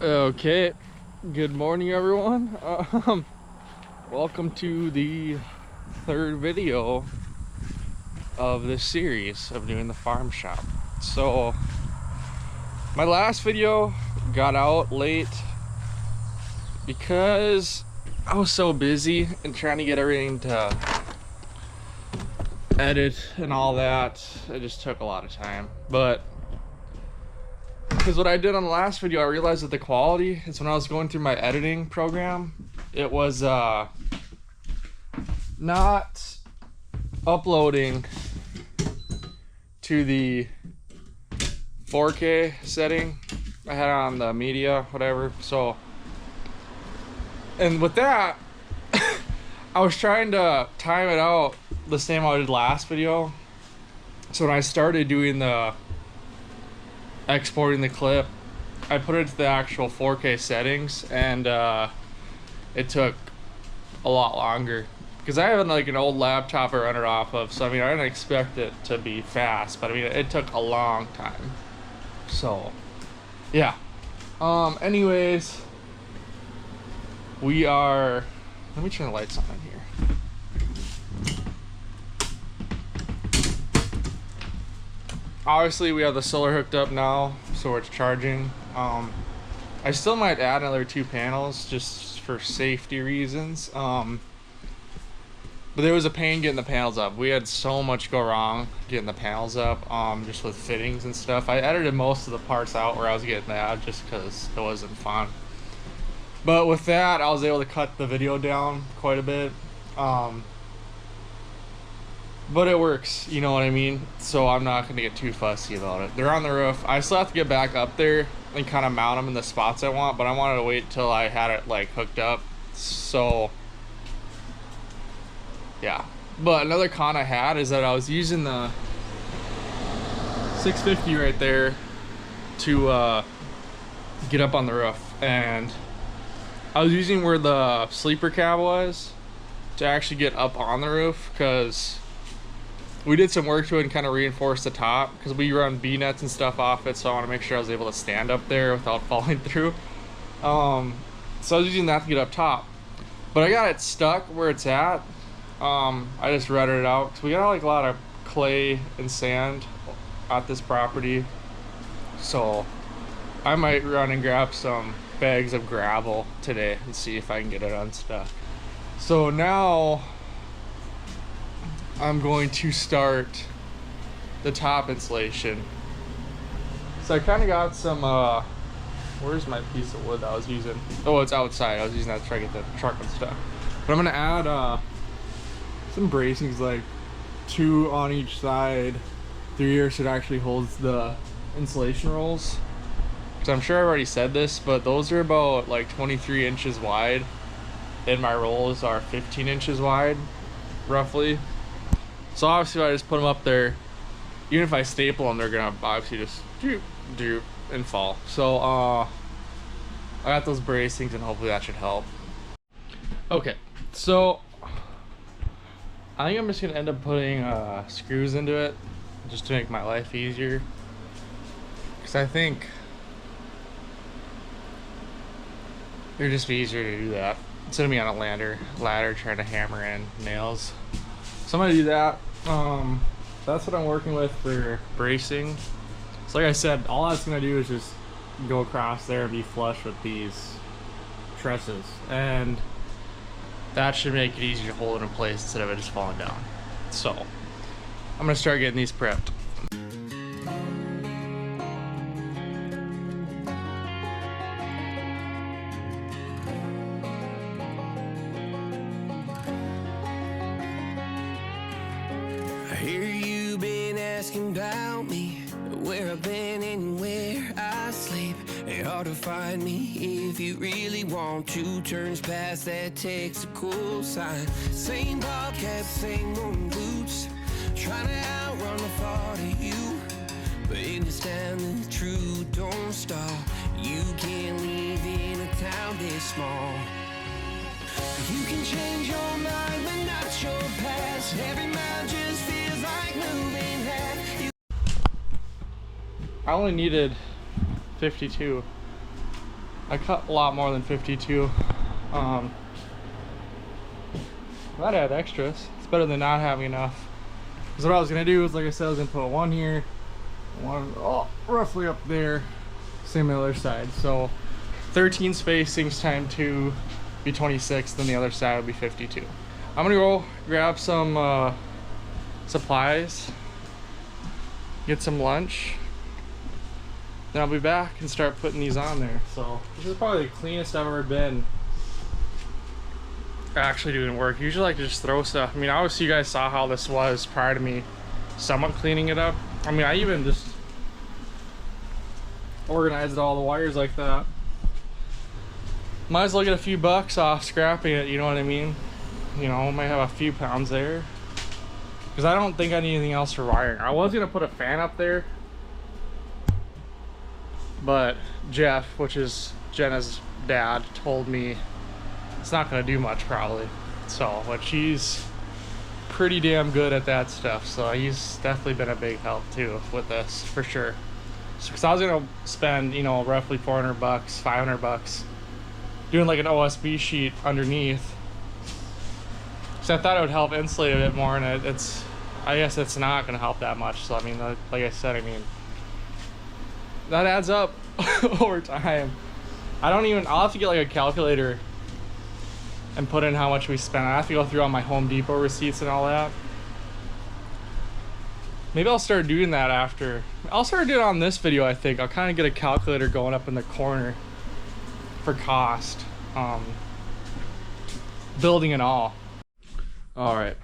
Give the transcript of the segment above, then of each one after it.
Okay, good morning everyone. Welcome to the third video of this series of doing the farm shop. So my last video got out late because I was so busy and trying to get everything to edit and all that. It just took a lot of time, but because what I did on the last video, I realized that the quality is when I was going through my editing program, it was not uploading to the 4K setting I had on the media, whatever. So, and with that, I was trying to time it out the same I did last video. So when I started doing the exporting the clip, I put it to the actual 4K settings, and it took a lot longer because I have like an old laptop I run it off of, so I mean I didn't expect it to be fast, but I mean it took a long time. So yeah, anyways, we are, let me turn the lights on in here. Obviously we have the solar hooked up now, so it's charging. I still might add another 2 panels just for safety reasons. But there was a pain getting the panels up. We had so much go wrong getting the panels up, just with fittings and stuff. I edited most of the parts out where I was getting that just because it wasn't fun. But with that, I was able to cut the video down quite a bit. But it works, you know what I mean? So I'm not gonna get too fussy about it. They're on the roof. I still have to get back up there and kind of mount them in the spots I want, but I wanted to wait till I had it like hooked up. So yeah. But another con I had is that I was using the 650 right there to get up on the roof, and I was using where the sleeper cab was to actually get up on the roof, because we did some work to it and kind of reinforce the top because we run B-nets and stuff off it, so I want to make sure I was able to stand up there without falling through. So I was using that to get up top, but I got it stuck where it's at. I just rutted it out because we got like a lot of clay and sand at this property, so I might run and grab some bags of gravel today and see if I can get it unstuck. So now I'm going to start the top insulation. So I kind of got some, where's my piece of wood that I was using? Oh, it's outside. I was using that to try to get the truck and stuff. But I'm gonna add some bracings, like 2 on each side through here, so it actually holds the insulation rolls. Because I'm sure I've already said this, but those are about like 23 inches wide, and my rolls are 15 inches wide, roughly. So obviously if I just put them up there, even if I staple them, they're gonna obviously just droop and fall. So I got those bracings, and hopefully that should help. Okay, so I think I'm just gonna end up putting screws into it just to make my life easier, because I think it'd just be easier to do that instead of me on a ladder trying to hammer in nails. So I'm gonna do that. That's what I'm working with for bracing. So like I said, all that's gonna do is just go across there and be flush with these trusses, and that should make it easier to hold it in place instead of it just falling down. So I'm gonna start getting these prepped. I hear you been asking about me, where I've been and where I sleep. It's hard to find me if you really want to. Turns past that takes a cool sign. Same ball cap, same moon boots, trying to outrun the thought of you. But in this town the truth don't stop. You can't live in a town this small. You can change your mind, but not your past. Every mile just feels like moving half. I only needed 52. I cut a lot more than 52. Glad I had extras. It's better than not having enough. Because what I was gonna do is, like I said, I was gonna put one here, one roughly up there, same on the other side. So 13 spacings times 2 be 26, then the other side will be 52. I'm gonna go grab some supplies, get some lunch, then I'll be back and start putting these on there. So this is probably the cleanest I've ever been actually doing work. Usually I like to just throw stuff. I mean, obviously you guys saw how this was prior to me somewhat cleaning it up. I mean, I even just organized all the wires like that. Might as well get a few bucks off scrapping it, you know what I mean? You know, might have a few pounds there. Because I don't think I need anything else for wiring. I was gonna put a fan up there, but Jeff, which is Jenna's dad, told me it's not gonna do much probably. So, but he's pretty damn good at that stuff. So he's definitely been a big help too with this, for sure. So, cause I was gonna spend, you know, roughly 400 bucks, 500 bucks doing like an OSB sheet underneath. So I thought it would help insulate a bit more, and I guess it's not gonna help that much. So I mean, like I said, I mean, that adds up over time. I'll have to get like a calculator and put in how much we spent. I have to go through all my Home Depot receipts and all that. Maybe I'll start doing that after. I'll start doing it on this video, I think. I'll kind of get a calculator going up in the corner for cost. Building and all. Alright.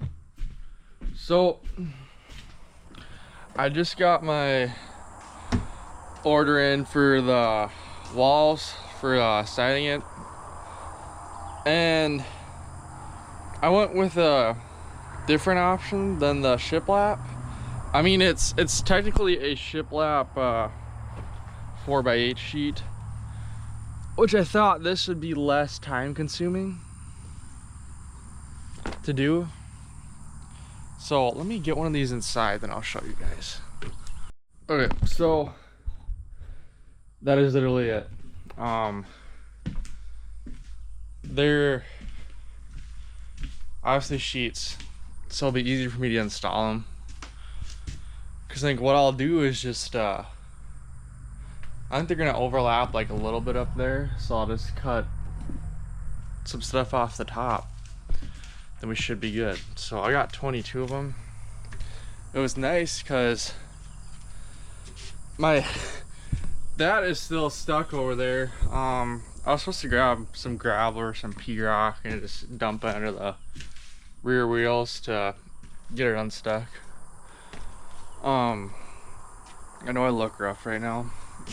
So, I just got my order in for the walls for siding it. And I went with a different option than the shiplap. I mean, it's technically a shiplap 4x8 sheet, which I thought this would be less time consuming to do. So let me get one of these inside, then I'll show you guys. Okay, so that is literally it. They're obviously sheets, so it'll be easier for me to install them. Cause I think what I'll do is just I think they're gonna overlap like a little bit up there, so I'll just cut some stuff off the top, then we should be good. So I got 22 of them. It was nice because that is still stuck over there. I was supposed to grab some gravel or some pea rock and just dump it under the rear wheels to get it unstuck. I know I look rough right now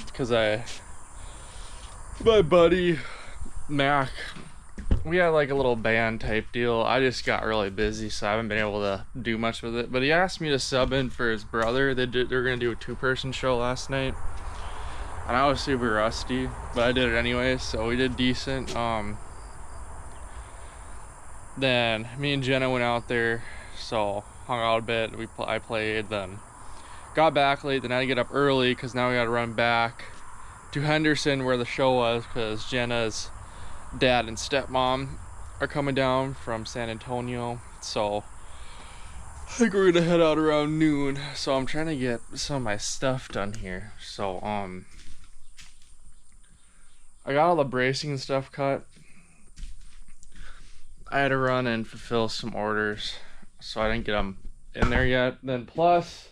because my buddy Mac, we had like a little band type deal. I just got really busy, so I haven't been able to do much with it. But he asked me to sub in for his brother. They were gonna do a 2-person show last night. And I was super rusty, but I did it anyway, so we did decent. Then me and Jenna went out there, so hung out a bit. I played, then got back late. Then I had to get up early because now we got to run back to Henderson where the show was, because Jenna's dad and stepmom are coming down from San Antonio. So I think we're gonna head out around noon. So I'm trying to get some of my stuff done here. So I got all the bracing and stuff cut. I had to run and fulfill some orders, so I didn't get them in there yet. Then plus,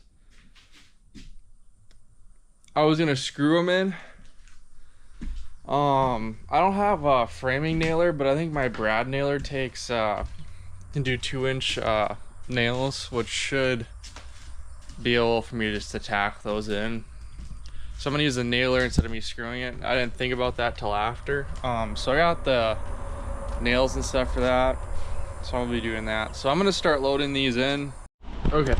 I was gonna screw them in. I don't have a framing nailer, but I think my brad nailer can do 2-inch nails, which should be able for me just to tack those in. So I'm gonna use a nailer instead of me screwing it. I didn't think about that till after. So I got the nails and stuff for that. So I'm gonna be doing that. So I'm gonna start loading these in. Okay.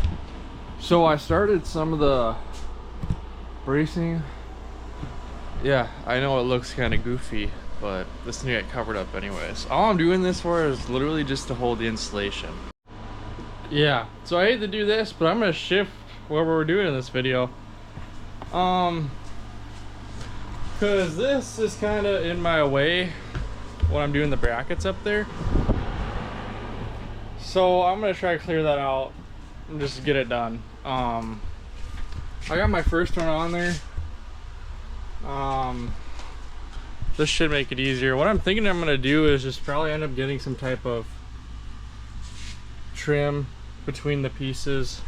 So I started some of the bracing. Yeah, I know it looks kind of goofy, but this is gonna get covered up anyways. All I'm doing this for is literally just to hold the insulation. Yeah, so I hate to do this, but I'm gonna shift what we're doing in this video. Because because this is kind of in my way when I'm doing the brackets up there. So I'm gonna try to clear that out and just get it done. I got my first one on there. This should make it easier. What I'm thinking I'm gonna do is just probably end up getting some type of trim between the pieces.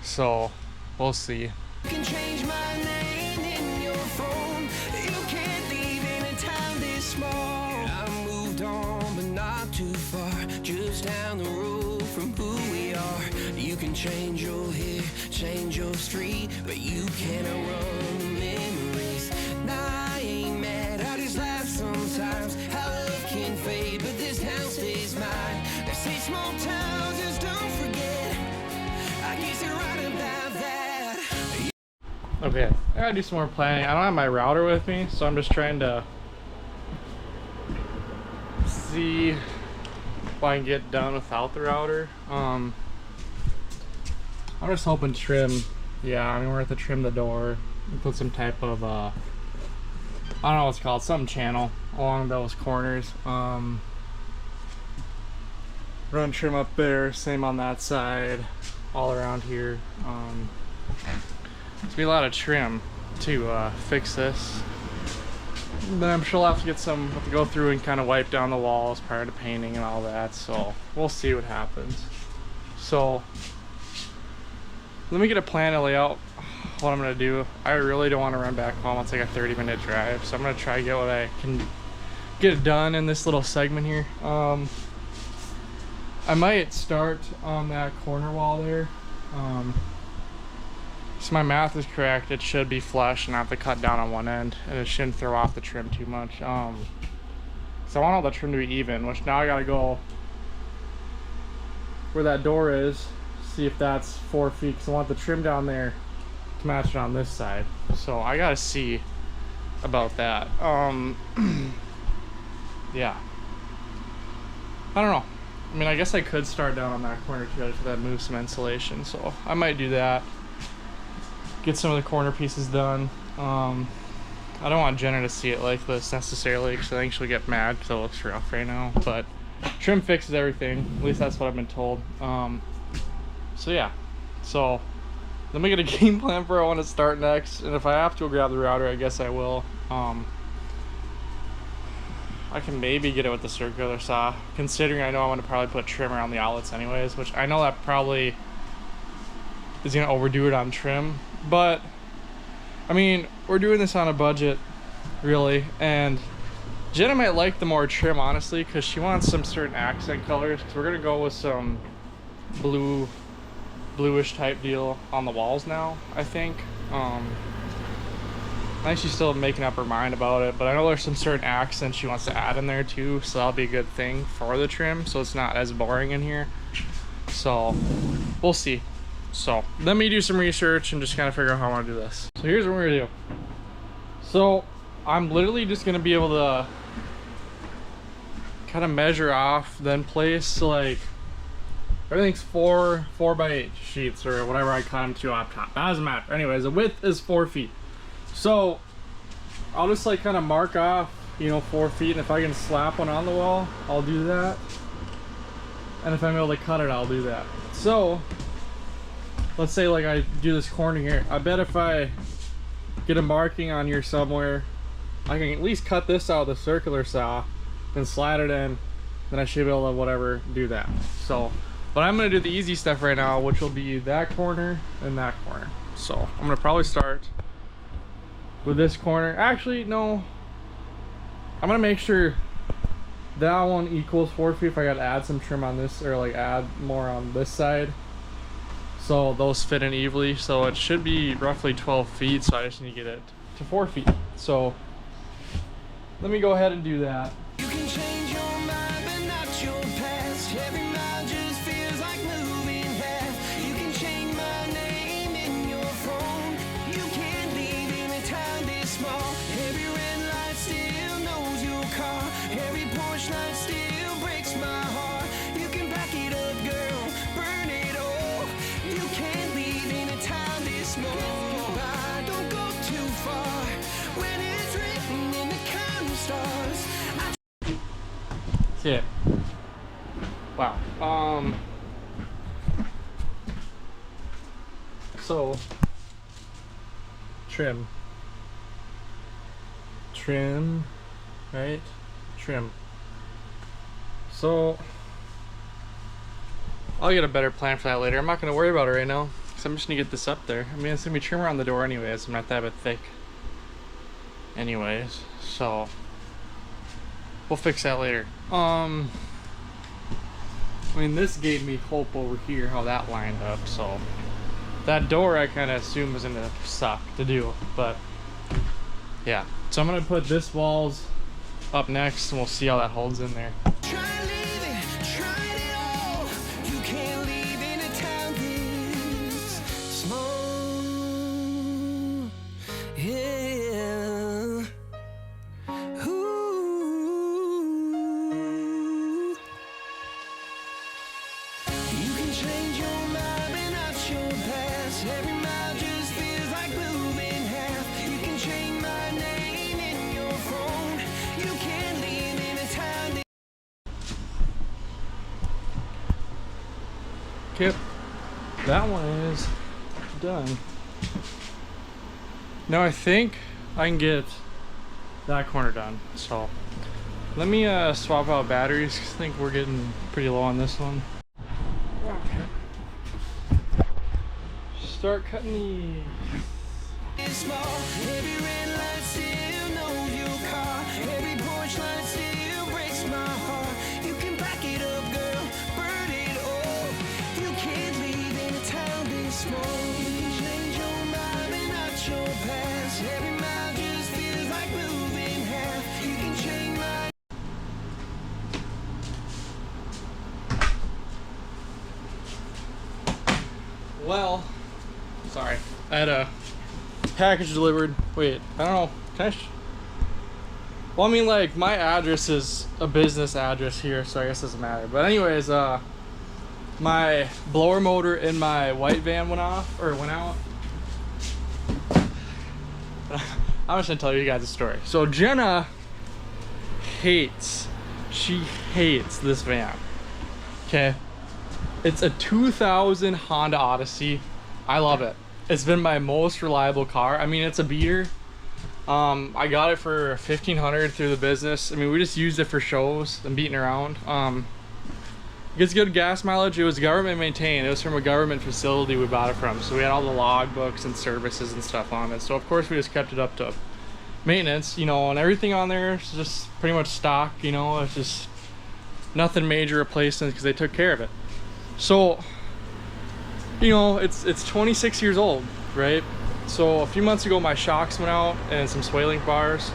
So we'll see. You can change my name in your phone. You can't leave in a town this small. I moved on, but not too far. Just down the road from who we are. You can change your hair, change your street, but you can't outrun the memories. Nah, I ain't mad, I just laugh sometimes. How love can fade, but this town stays mine. They say small towns just don't forget. I guess you're right about that. Okay, I gotta do some more planning. I don't have my router with me, so I'm just trying to see if I can get done without the router. I'm just hoping trim. Yeah, I mean, we're at the trim the door and put some type of I don't know what it's called, some channel along those corners. Run trim up there, same on that side, all around here. There's gonna be a lot of trim to fix this. Then I'm sure I'll have to get some, have to go through and kind of wipe down the walls prior to painting and all that. So we'll see what happens. So let me get a plan to lay out what I'm gonna do. I really don't want to run back home. It's like a 30-minute drive, so I'm gonna try to get what I can get done in this little segment here. I might start on that corner wall there. So my math is correct. It should be flush and I have to cut down on one end, and it shouldn't throw off the trim too much. So I want all the trim to be even, which now I gotta go where that door is, see if that's 4 feet, because I want the trim down there to match it on this side. So I gotta see about that. Yeah, I don't know. I mean, I guess I could start down on that corner too, if that moves some insulation, so I might do that. Get some of the corner pieces done. I don't want Jenna to see it like this necessarily, because I think she'll get mad because it looks rough right now, but trim fixes everything. At least that's what I've been told. So yeah, so let me get a game plan for where I want to start next, and if I have to go grab the router, I guess I will. I can maybe get it with the circular saw, considering I know I want to probably put trim around the outlets anyways, which I know that probably is going to overdo it on trim. But I mean, we're doing this on a budget, really, and Jenna might like the more trim, honestly, because she wants some certain accent colors, because we're going to go with some bluish type deal on the walls now, I think. I think she's still making up her mind about it, but I know there's some certain accents she wants to add in there too, so that'll be a good thing for the trim, so it's not as boring in here. So we'll see. So let me do some research and just kind of figure out how I want to do this. So here's what we're gonna do. So I'm literally just gonna be able to kind of measure off, then place, so like everything's 4 by 8 sheets or whatever I cut them to up top. That doesn't matter. Anyways, the width is 4 feet. So I'll just like kind of mark off, you know, 4 feet, and if I can slap one on the wall, I'll do that. And if I'm able to cut it, I'll do that. So let's say like I do this corner here. I bet if I get a marking on here somewhere, I can at least cut this out with a circular saw and slide it in, then I should be able to whatever do that. So, but I'm gonna do the easy stuff right now, which will be that corner and that corner. So I'm gonna probably start with this corner. Actually, no, I'm gonna make sure that one equals 4 feet if I gotta add some trim on this, or like add more on this side, so those fit in evenly. So it should be roughly 12 feet, so I just need to get it to 4 feet. So let me go ahead and do that. You can change your mind, but not your past. Every mile just feels like moving fast. You can change my name in your phone. You can't leave in a town this small. Every red light still knows your car. Every Porsche light still breaks my heart. You can back it up, girl, burn it all. You can't leave in a town this small. Don't go too far when Okay. Wow. So trim, right? Trim. So I'll get a better plan for that later. I'm not gonna worry about it right now because I'm just gonna get this up there. I mean, it's gonna be trim around the door anyways. I'm not that bit thick anyways, so we'll fix that later. I mean, this gave me hope over here how that lined up, so that door I kind of assumed was gonna suck to do, but yeah. So I'm gonna put this walls up next and we'll see how that holds in there. Okay, that one is done. Now I think I can get that corner done. So let me swap out batteries, 'cause I think we're getting pretty low on this one. Okay. Start cutting these. Well, sorry, I had a package delivered. Wait, I don't know, can I well, I mean, like, my address is a business address here, so I guess it doesn't matter. But anyways, my blower motor in my white van went out. I'm just gonna tell you guys a story. So Jenna hates this van. Okay, it's a 2000 Honda Odyssey. I love it. It's been my most reliable car. I mean, it's a beater. I got it for $1,500 through the business. I mean, we just used it for shows and beating around. It gets good gas mileage. It was government maintained. It was from a government facility we bought it from. So we had all the log books and services and stuff on it. So of course we just kept it up to maintenance, you know, and everything on there is just pretty much stock, you know. It's just nothing major replacements because they took care of it. So, you know, it's 26 years old, right? So a few months ago my shocks went out and some sway link bars.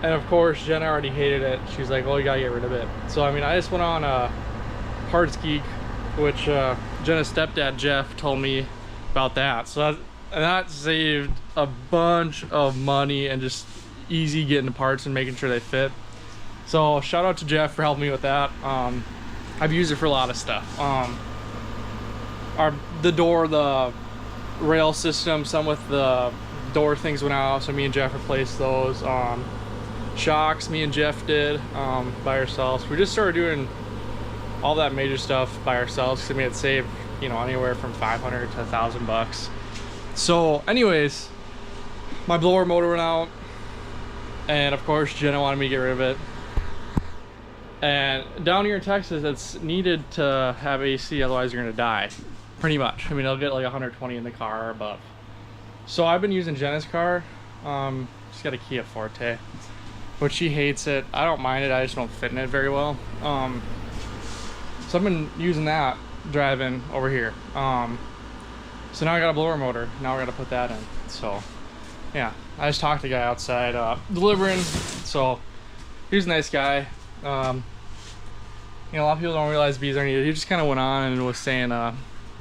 And of course Jenna already hated it. She was like, oh, you gotta get rid of it. So I mean, I just went on Parts Geek, which Jenna's stepdad Jeff told me about that. So that saved a bunch of money and just easy getting the parts and making sure they fit. So shout out to Jeff for helping me with that. I've used it for a lot of stuff. The door, the rail system, some with the door things went out, so me and Jeff replaced those. Shocks, me and Jeff did by ourselves. We just started doing all that major stuff by ourselves because I mean, it saved, you know, anywhere from $500 to $1,000. So anyways, my blower motor went out, and of course Jenna wanted me to get rid of it. And down here in Texas, it's needed to have AC, otherwise you're gonna die, pretty much. I mean, it'll get like 120 in the car or above. So I've been using Jenna's car. She's got a Kia Forte, but she hates it. I don't mind it, I just don't fit in it very well. So I've been using that driving over here. So now I got a blower motor. Now we're gonna put that in. So yeah, I just talked to the guy outside delivering. So he's a nice guy. You know, a lot of people don't realize bees are needed. He just kind of went on and was saying,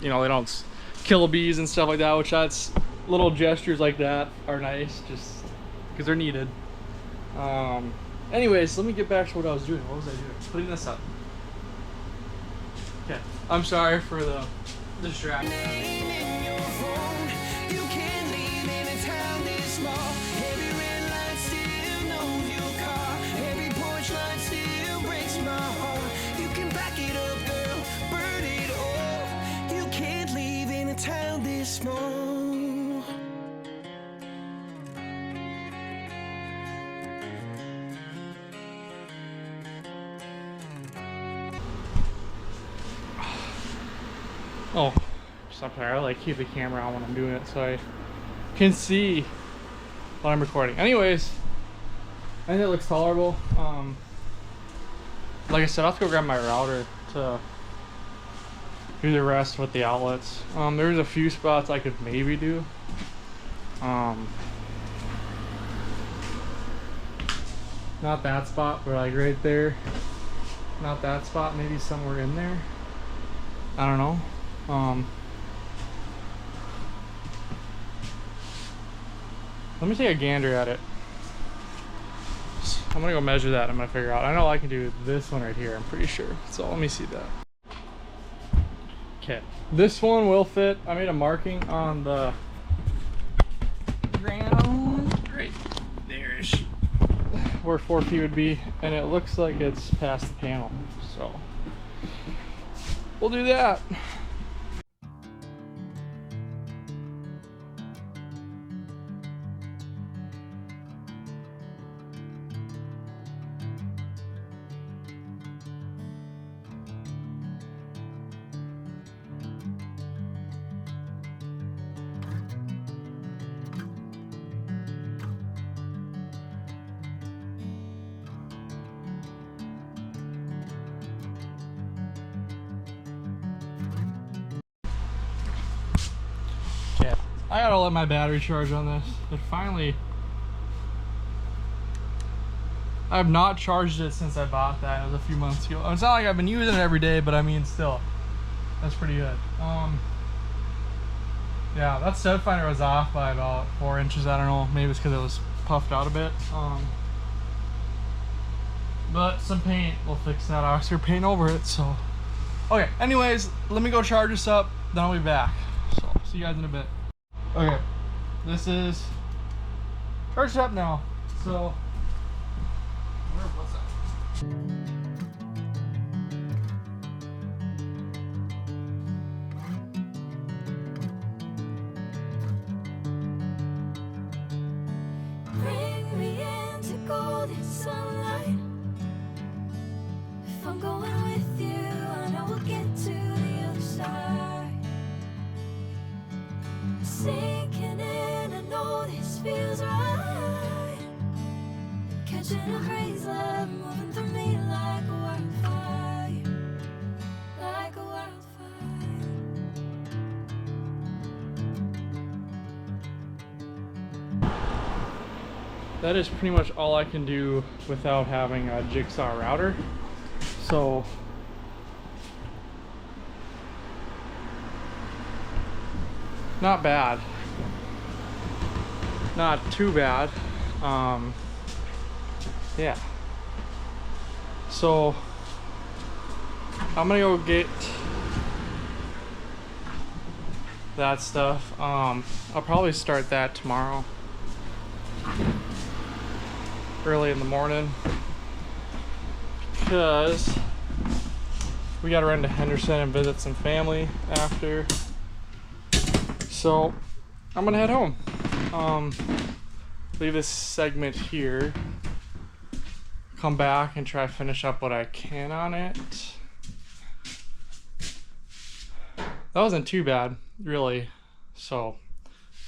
you know, they don't kill bees and stuff like that, which that's little gestures like that are nice, just because they're needed. Anyways, let me get back to what I was doing. What was I doing? Putting this up. Okay, I'm sorry for the distraction. Oh, stop there. I like keep the camera on when I'm doing it so I can see what I'm recording. Anyways, I think it looks tolerable. Like I said, I'll have to go grab my router to do the rest with the outlets. There's a few spots I could maybe do. Not that spot, but like right there. Not that spot, maybe somewhere in there. I don't know. Let me take a gander at it. I'm gonna go measure that. I'm gonna figure out. I know I can do this one right here, I'm pretty sure. So let me see that. Okay, this one will fit. I made a marking on the ground right there-ish, where 4 feet would be, and it looks like it's past the panel. So we'll do that. Okay, I gotta let my battery charge on this. It finally, I have not charged it since I bought that. It was a few months ago. It's not like I've been using it every day, but I mean, still, that's pretty good. Yeah, that stud finder was off by about 4 inches. I don't know, maybe it's because it was puffed out a bit. But some paint will fix that. I was gonna paint over it, so. Okay, anyways, let me go charge this up, then I'll be back. So, see you guys in a bit. Okay, this is charged up now. So, what's that? Bring me into golden sunlight. If I'm going with you, I know we'll get to the other side. Sinking in, I know this feels right. Catching a breeze, love moving through me like a wildfire, like a wildfire. That is pretty much all I can do without having a jigsaw router. So not bad, not too bad. Yeah, so I'm gonna go get that stuff. I'll probably start that tomorrow early in the morning, because we gotta run to Henderson and visit some family after. So I'm gonna head home. Leave this segment here, come back and try to finish up what I can on it. That wasn't too bad, really. So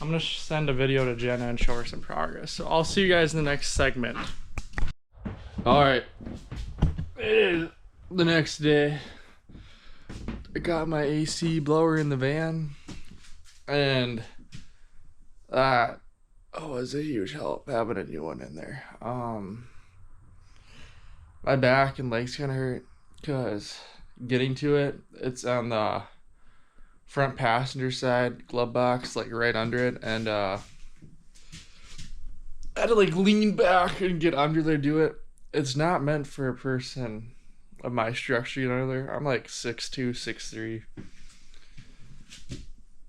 I'm gonna send a video to Jenna and show her some progress. So I'll see you guys in the next segment. All right, it is the next day. I got my AC blower in the van, and that was a huge help having a new one in there. My back and legs kind of hurt because getting to it, it's on the front passenger side glove box, like right under it, and I had to like lean back and get under there to do it. It's not meant for a person of my structure, you know. I'm like 6'2", 6'3",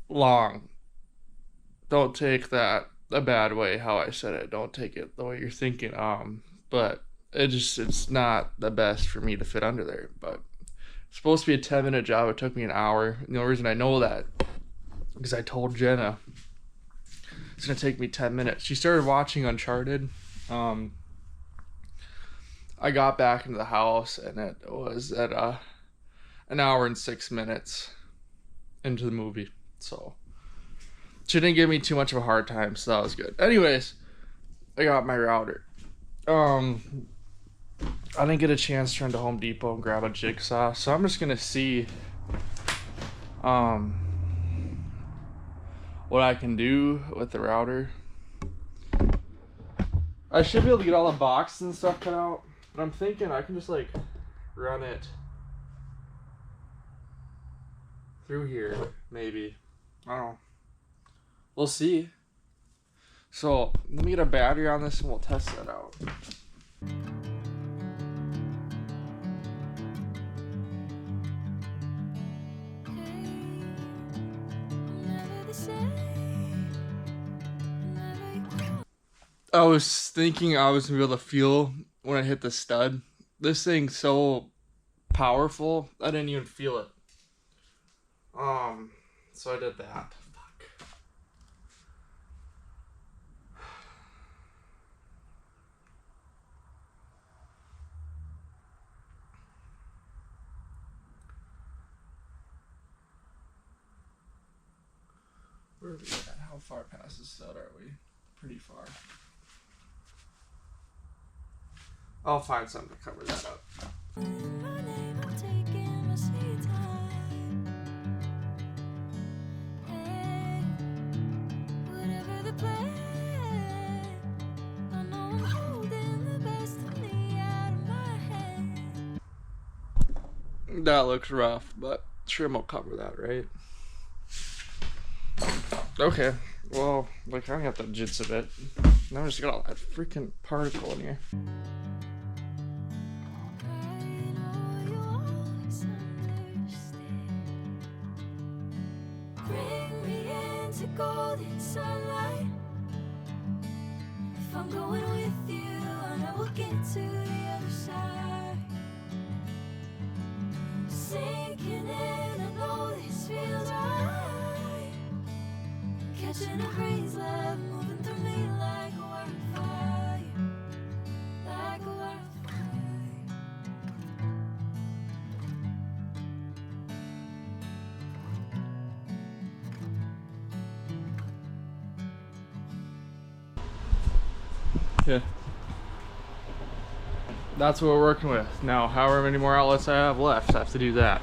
long. Don't take that a bad way how I said it. Don't take it the way you're thinking. But it's not the best for me to fit under there. But it's supposed to be a 10-minute job. It took me an hour. And the only reason I know that because I told Jenna it's gonna take me 10 minutes. She started watching Uncharted. I got back into the house and it was at an hour and 6 minutes into the movie. So she didn't give me too much of a hard time, so that was good. Anyways, I got my router. I didn't get a chance to run to Home Depot and grab a jigsaw, so I'm just gonna see what I can do with the router. I should be able to get all the boxes and stuff cut out, but I'm thinking I can just like run it through here, maybe. I don't know. We'll see. So let me get a battery on this and we'll test that out. I was thinking I was gonna be able to feel when I hit the stud. This thing's so powerful, I didn't even feel it. So I did that. Fuck. Where are we at? How far past the stud are we? Pretty far. I'll find something to cover that up. That looks rough, but trim will cover that, right? Okay, well, I kind of got the jits of it. Now I just got all that freaking particle in here. Bring me into golden sunlight. If I'm going with you, I know we'll get to the other side. Sinking in, I know this feels right. Catching a breeze, love moving through me like a wildfire, like a wildfire. Yeah. That's what we're working with. Now, however many more outlets I have left, I have to do that.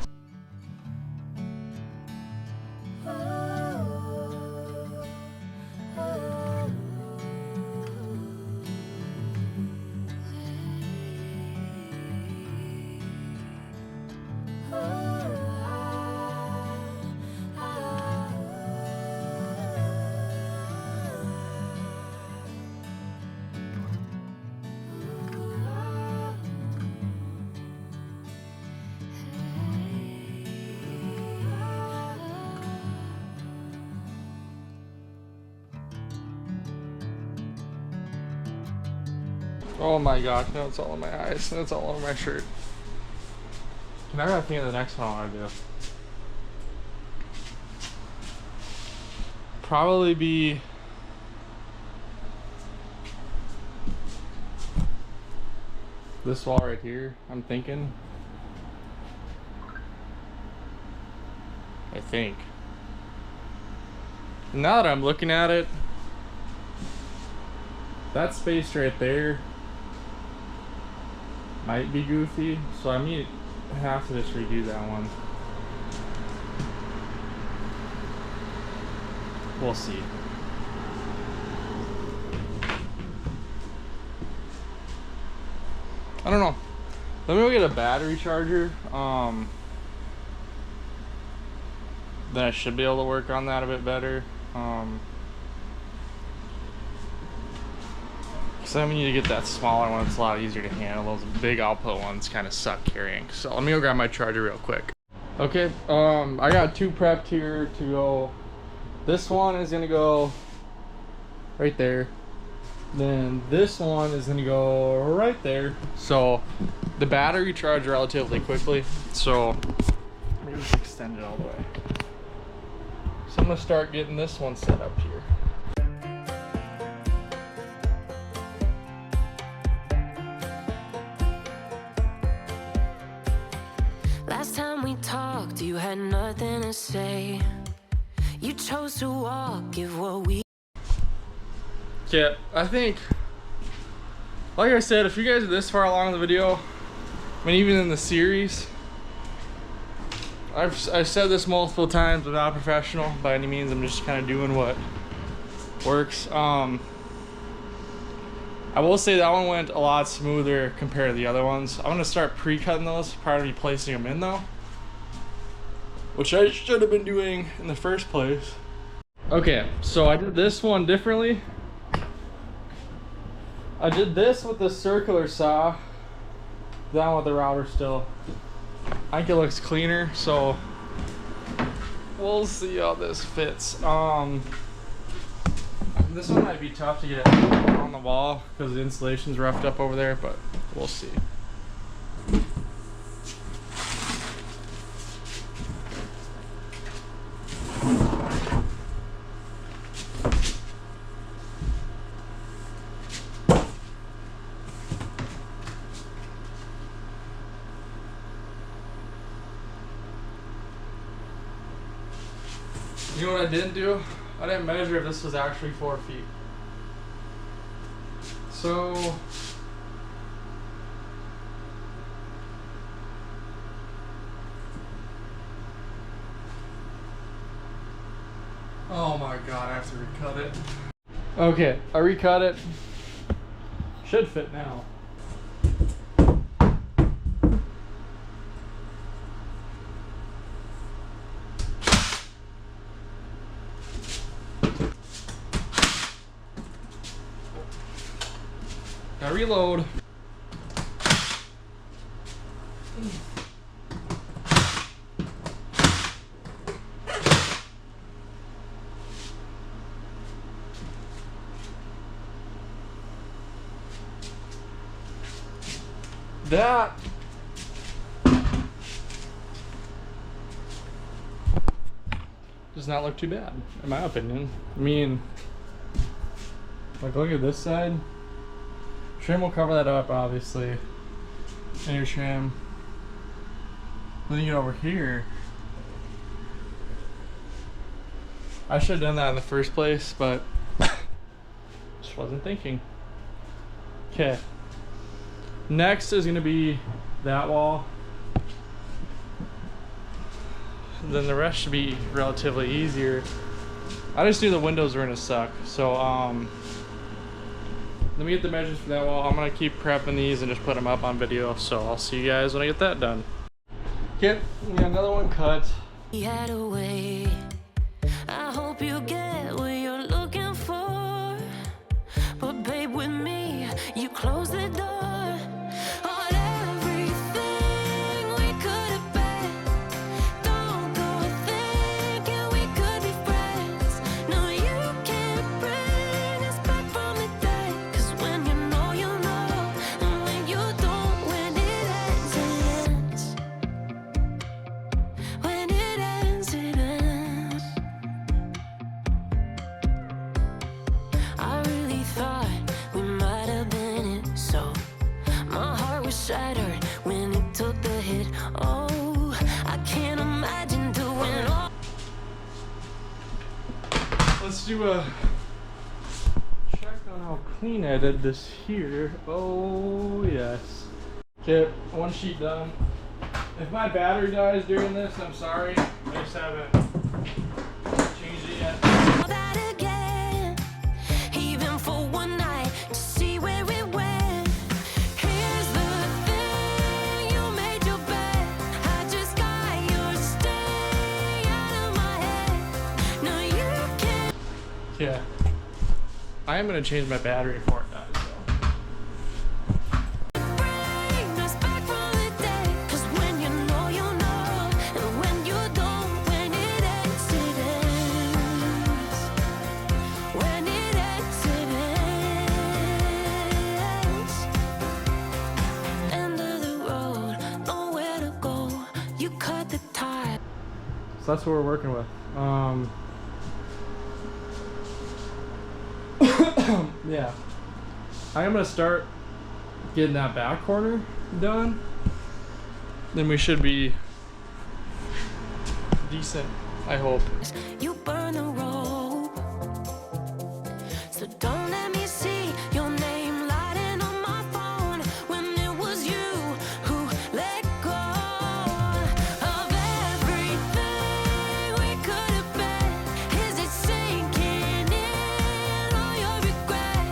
Oh my gosh, now it's all in my eyes, and it's all over my shirt. Now I gotta think of the next one I wanna do. Probably be this wall right here, I'm thinking. I think. Now that I'm looking at it, that space right there might be goofy, so I may have to just redo that one. We'll see. I don't know. Let me go get a battery charger. Then I should be able to work on that a bit better. So I need to get that smaller one. It's a lot easier to handle. Those big output ones kind of suck carrying. So let me go grab my charger real quick. Okay, I got two prepped here to go. This one is gonna go right there. Then this one is gonna go right there. So the battery charged relatively quickly. So let me just extend it all the way. So I'm gonna start getting this one set up here. Last time we talked, talked, you had nothing to say. You chose to walk, if what we... Yeah, I think, like I said, if you guys are this far along in the video, I mean, even in the series, I've said this multiple times, I'm not a professional by any means. I'm just kind of doing what works. I will say that one went a lot smoother compared to the other ones. I'm gonna start pre-cutting those prior to me placing them in though, which I should have been doing in the first place. Okay, so I did this one differently. I did this with the circular saw, that one with the router still. I think it looks cleaner, so we'll see how this fits. This one might be tough to get on the wall because the insulation's roughed up over there, but we'll see. You know what I didn't do? I didn't measure if this was actually 4 feet. So oh my god, I have to recut it. Okay, I recut it. Should fit now. Gotta reload. That does not look too bad, in my opinion. I mean, like, look at this side. Trim will cover that up, obviously. Inner trim. Then you get over here. I should have done that in the first place, but just wasn't thinking. Okay. Next is going to be that wall. Then the rest should be relatively easier. I just knew the windows were going to suck, so let me get the measures for that wall. I'm gonna keep prepping these and just put them up on video, so I'll see you guys when I get that done. Okay, we got another one cut. He had a way. I hope you get what you're looking for. But babe, with me, you close the door on everything we could have been. Don't go thinking we could be friends. No, you can't bring us back from the dead. 'Cause when you know, you know. And when you don't, when it ends, it ends. When it ends, it ends. I really thought we might have been it, so my heart was shattered when it took the hit. Oh, I can't imagine doing all. Let's do a check on how clean I did this here. Oh yes. Okay, one sheet done. If my battery dies during this, I'm sorry. I just haven't changed it yet. That again, even for one night, to see where it went. Here's the thing, you made your bed. I just got your stay out of my head. No, you can't. Yeah. I am gonna change my battery before it dies though. Bring us back from the dead. 'Cause when you know, you know. And when you don't, when it ends, it ends. When it ends, it ends. End of the road, nowhere to go. You cut the tie. So that's what we're working with. Yeah. I am gonna start getting that back corner done. Then we should be decent, I hope. You burn the rope, so don't let me see your name lighting on my phone when it was you who let go of everything we could have been. Is it sinking in all your regret?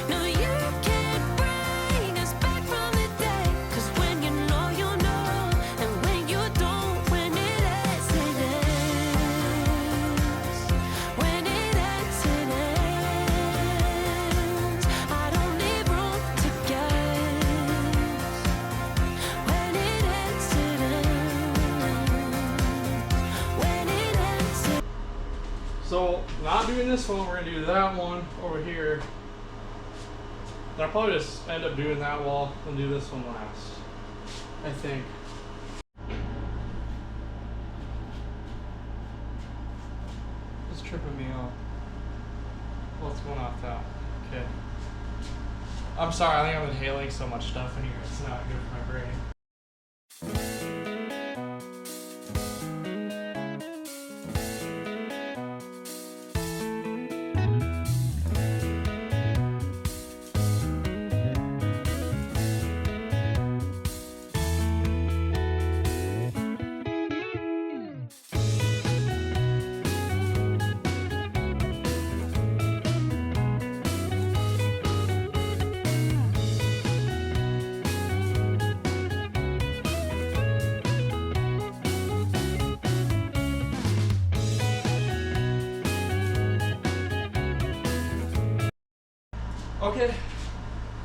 No, you can't bring us back from the day, 'cause when you know, and when you don't, when it ends, it ends. When it ends, it ends. I don't need room to guess. When it ends, it ends. When it ends, it So, not doing this one, we're gonna do that one over here. And I'll probably just end up doing that wall and do this one last, I think. It's tripping me out. What's going off that? Okay. I'm sorry, I think I'm inhaling so much stuff in here. It's not good for my brain. Okay,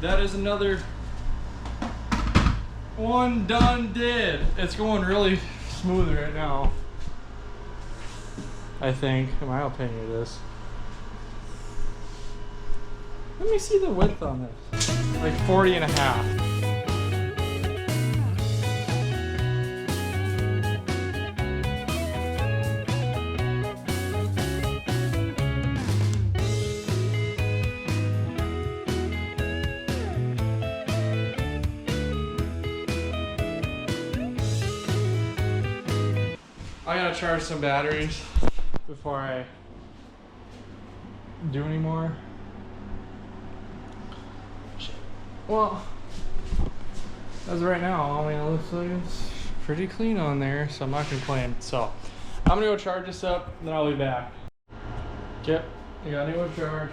that is another one done did. It's going really smooth right now, I think, in my opinion it is. Let me see the width on this. Like 40 and a half. I gotta charge some batteries before I do any more. Well, as of right now, I mean, it looks like it's pretty clean on there, so I'm not complaining. So, I'm gonna go charge this up, and then I'll be back. Yep, I got a new charge.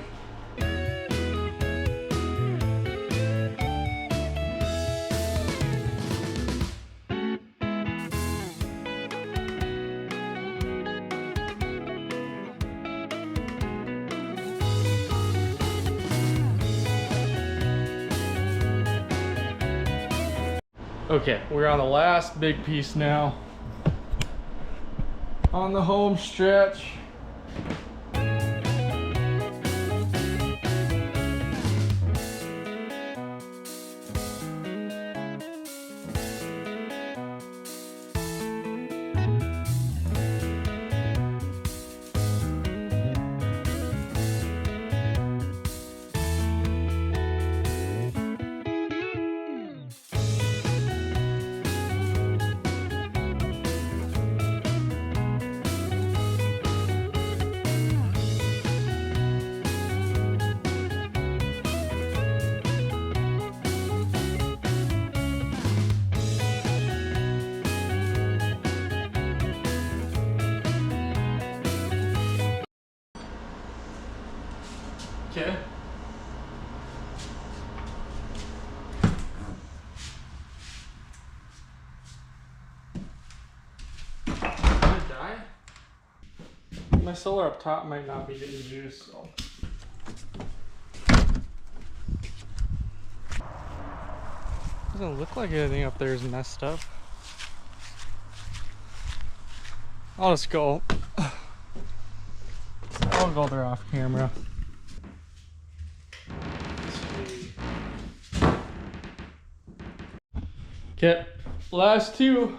Okay, we're on the last big piece now. On the home stretch. Okay. Did it die? My solar up top might not be getting juice, so. Doesn't look like anything up there is messed up. I'll just go. I'll go there off camera. Okay, last two.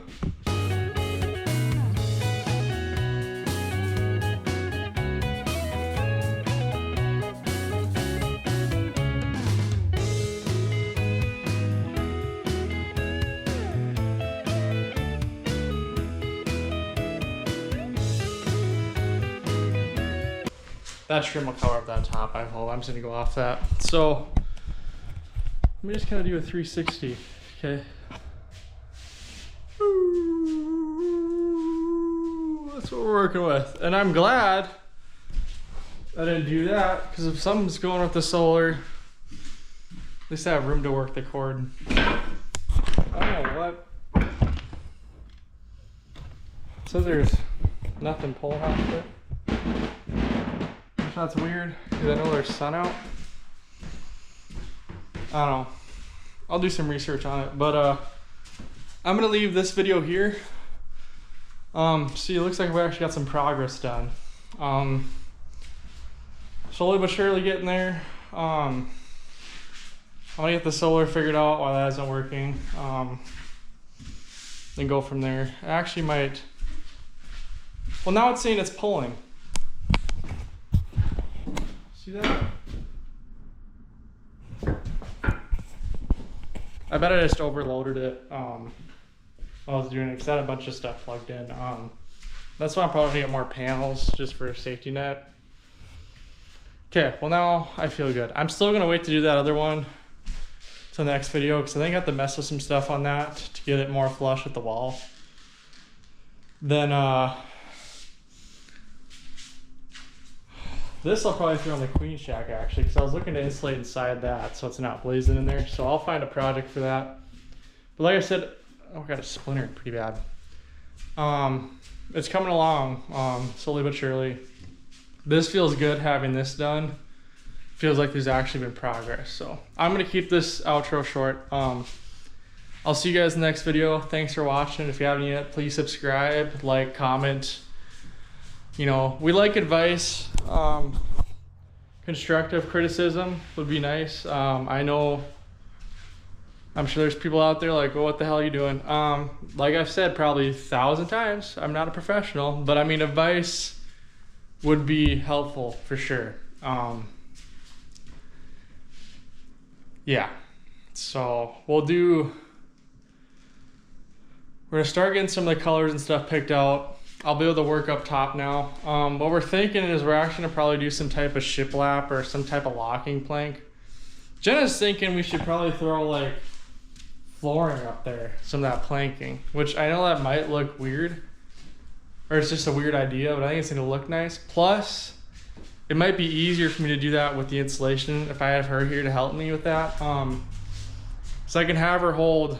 that trim will cover up that top, I hope. I'm just gonna go off that. So let me just kind of do a 360, okay? Ooh, that's what we're working with. And I'm glad I didn't do that, because if something's going with the solar, at least I have room to work the cord. I don't know what. So there's nothing pulling off of it. That's weird, because I know there's sun out. I don't know. I'll do some research on it, but I'm gonna leave this video here. See, it looks like we actually got some progress done. Slowly but surely getting there. I'm gonna get the solar figured out while that isn't working. Then go from there. I actually might. Well, now it's saying it's pulling. See that? I bet I just overloaded it while I was doing it, because I had a bunch of stuff plugged in. That's why I'm probably gonna get more panels just for a safety net. Okay, well now I feel good. I'm still gonna wait to do that other one to the next video, because I think I have to mess with some stuff on that to get it more flush with the wall. Then this I'll probably throw on the queen shack actually, because I was looking to insulate inside that so it's not blazing in there. So I'll find a project for that. But like I said, oh, I got it splintered pretty bad. It's coming along slowly but surely. This feels good having this done. Feels like there's actually been progress. So I'm gonna keep this outro short. I'll see you guys in the next video. Thanks for watching. If you haven't yet, please subscribe, like, comment. You know, we like advice. Constructive criticism would be nice. I know, I'm sure there's people out there like, well, what the hell are you doing? Like I've said probably 1,000 times, I'm not a professional, but I mean, advice would be helpful for sure. Yeah, so we're gonna start getting some of the colors and stuff picked out. I'll be able to work up top now. What we're thinking is we're actually gonna probably do some type of shiplap or some type of locking plank. Jenna's thinking we should probably throw like flooring up there, some of that planking, which I know that might look weird, or it's just a weird idea, but I think it's gonna look nice. Plus, it might be easier for me to do that with the insulation if I have her here to help me with that. So I can have her hold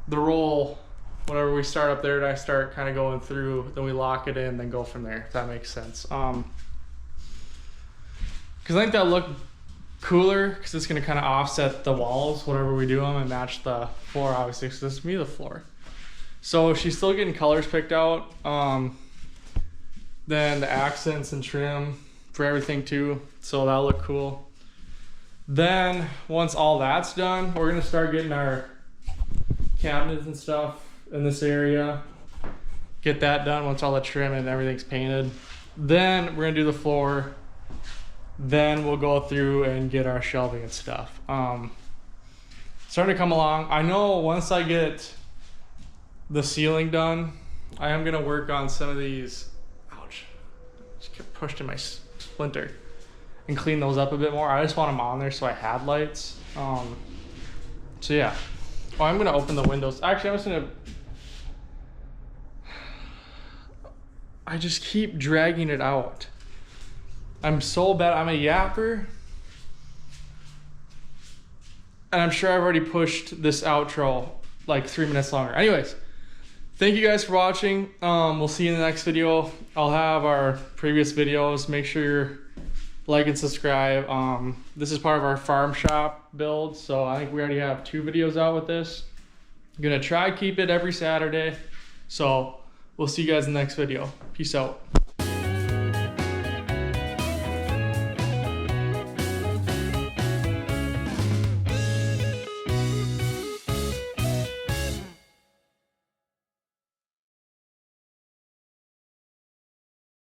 the roll whenever we start up there and I start kind of going through, then we lock it in, then go from there, if that makes sense. Because I think that'll look cooler, because it's going to kind of offset the walls whenever we do them and match the floor, obviously, because this is me the floor. So she's still getting colors picked out. Then the accents and trim for everything too, so that'll look cool. Then once all that's done, we're going to start getting our cabinets and stuff in this area, get that done once all the trim and everything's painted. Then we're gonna do the floor, then we'll go through and get our shelving and stuff. Starting to come along. I know once I get the ceiling done, I am gonna work on some of these, ouch, just get pushed in my splinter, and clean those up a bit more. I just want them on there so I had lights. So yeah. Oh, I'm gonna open the windows. Actually, I'm just gonna, I just keep dragging it out. I'm so bad. I'm a yapper. And I'm sure I've already pushed this outro like 3 minutes longer. Anyways, thank you guys for watching. We'll see you in the next video. I'll have our previous videos. Make sure you're like and subscribe. This is part of our farm shop build, so I think we already have 2 videos out with this. I'm gonna try keep it every Saturday. So we'll see you guys in the next video. Peace out.